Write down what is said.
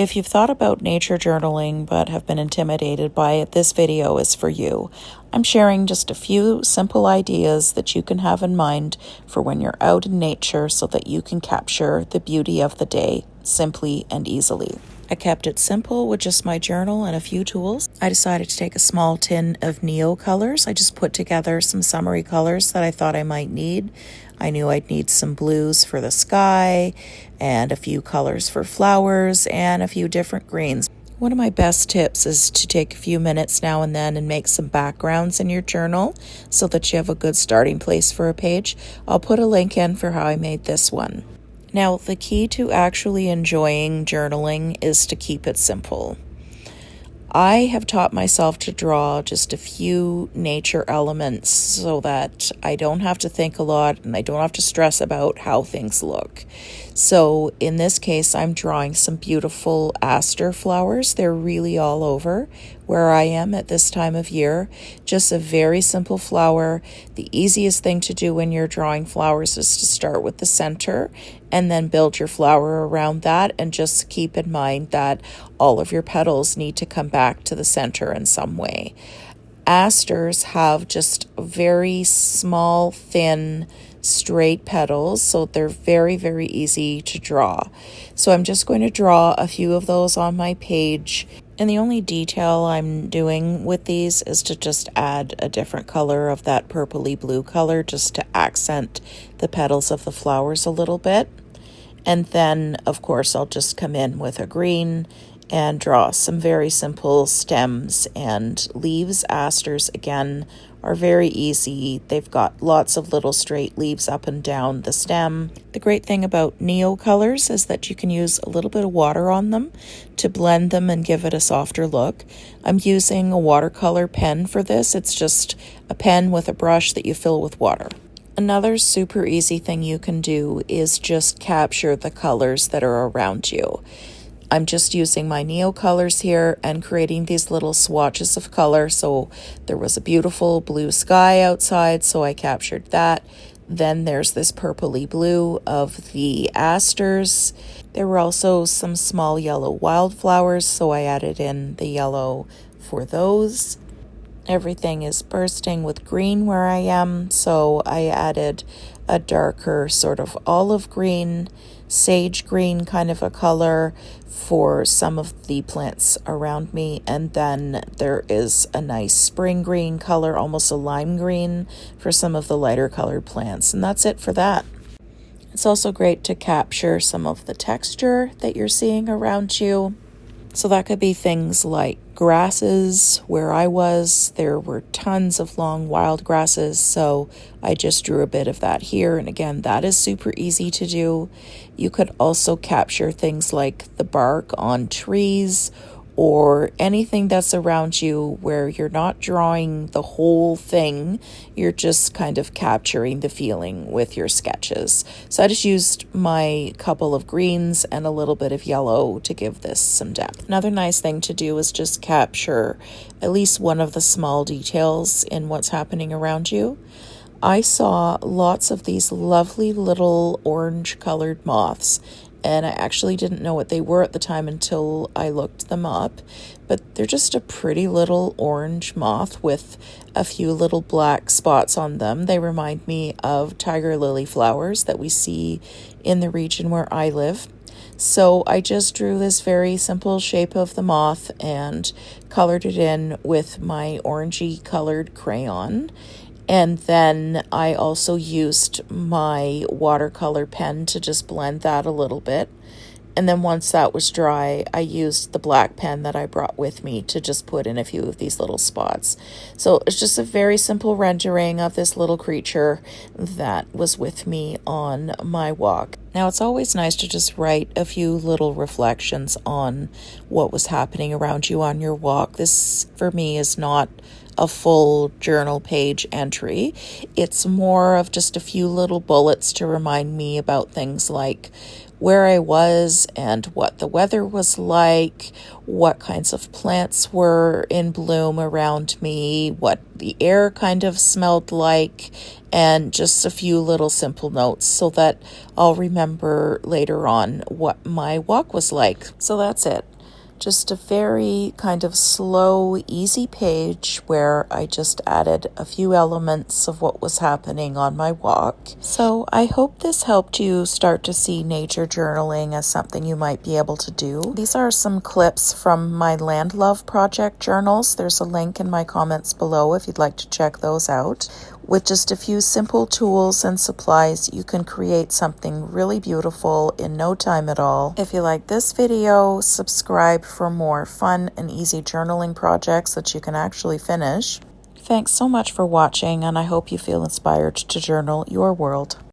If you've thought about nature journaling but have been intimidated by it, this video is for you. I'm sharing just a few simple ideas that you can have in mind for when you're out in nature so that you can capture the beauty of the day simply and easily. I kept it simple with just my journal and a few tools. I decided to take a small tin of Neo colors. I just put together some summery colors that I thought I might need. I knew I'd need some blues for the sky and a few colors for flowers and a few different greens. One of my best tips is to take a few minutes now and then and make some backgrounds in your journal so that you have a good starting place for a page. I'll put a link in for how I made this one. Now, the key to actually enjoying journaling is to keep it simple. I have taught myself to draw just a few nature elements so that I don't have to think a lot and I don't have to stress about how things look. So in this case, I'm drawing some beautiful aster flowers. They're really all over where I am at this time of year. Just a very simple flower. The easiest thing to do when you're drawing flowers is to start with the center and then build your flower around that, and just keep in mind that all of your petals need to come back to the center in some way. Asters have just very small, thin, straight petals, so they're very, very easy to draw. So I'm just going to draw a few of those on my page. And the only detail I'm doing with these is to just add a different color of that purpley blue color just to accent the petals of the flowers a little bit. And then, of course, I'll just come in with a green and draw some very simple stems and leaves. Asters, again, are very easy. They've got lots of little straight leaves up and down the stem. The great thing about Neo colors is that you can use a little bit of water on them to blend them and give it a softer look. I'm using a watercolor pen for this. It's just a pen with a brush that you fill with water. Another super easy thing you can do is just capture the colors that are around you. I'm just using my Neo colors here and creating these little swatches of color. So there was a beautiful blue sky outside, so I captured that. Then there's this purpley blue of the asters. There were also some small yellow wildflowers, so I added in the yellow for those. Everything is bursting with green where I am, so I added a darker sort of olive green, sage green kind of a color for some of the plants around me. And then there is a nice spring green color, almost a lime green, for some of the lighter colored plants. And that's it for that. It's also great to capture some of the texture that you're seeing around you. So that could be things like grasses. Where I was, there were tons of long wild grasses, so I just drew a bit of that here. And again, that is super easy to do. You could also capture things like the bark on trees or anything that's around you where you're not drawing the whole thing, you're just kind of capturing the feeling with your sketches. So I just used my couple of greens and a little bit of yellow to give this some depth. Another nice thing to do is just capture at least one of the small details in what's happening around you. I saw lots of these lovely little orange colored moths, and I actually didn't know what they were at the time until I looked them up. But they're just a pretty little orange moth with a few little black spots on them. They remind me of tiger lily flowers that we see in the region where I live. So I just drew this very simple shape of the moth and colored it in with my orangey colored crayon. And then I also used my watercolor pen to just blend that a little bit. And then once that was dry, I used the black pen that I brought with me to just put in a few of these little spots. So it's just a very simple rendering of this little creature that was with me on my walk. Now, it's always nice to just write a few little reflections on what was happening around you on your walk. This, for me, is not a full journal page entry. It's more of just a few little bullets to remind me about things like where I was and what the weather was like, what kinds of plants were in bloom around me, what the air kind of smelled like, and just a few little simple notes so that I'll remember later on what my walk was like. So that's it. Just a very kind of slow, easy page where I just added a few elements of what was happening on my walk. So I hope this helped you start to see nature journaling as something you might be able to do. These are some clips from my Land Love Project journals. There's a link in my comments below if you'd like to check those out. With just a few simple tools and supplies, you can create something really beautiful in no time at all. If you like this video, subscribe for more fun and easy journaling projects that you can actually finish. Thanks so much for watching, and I hope you feel inspired to journal your world.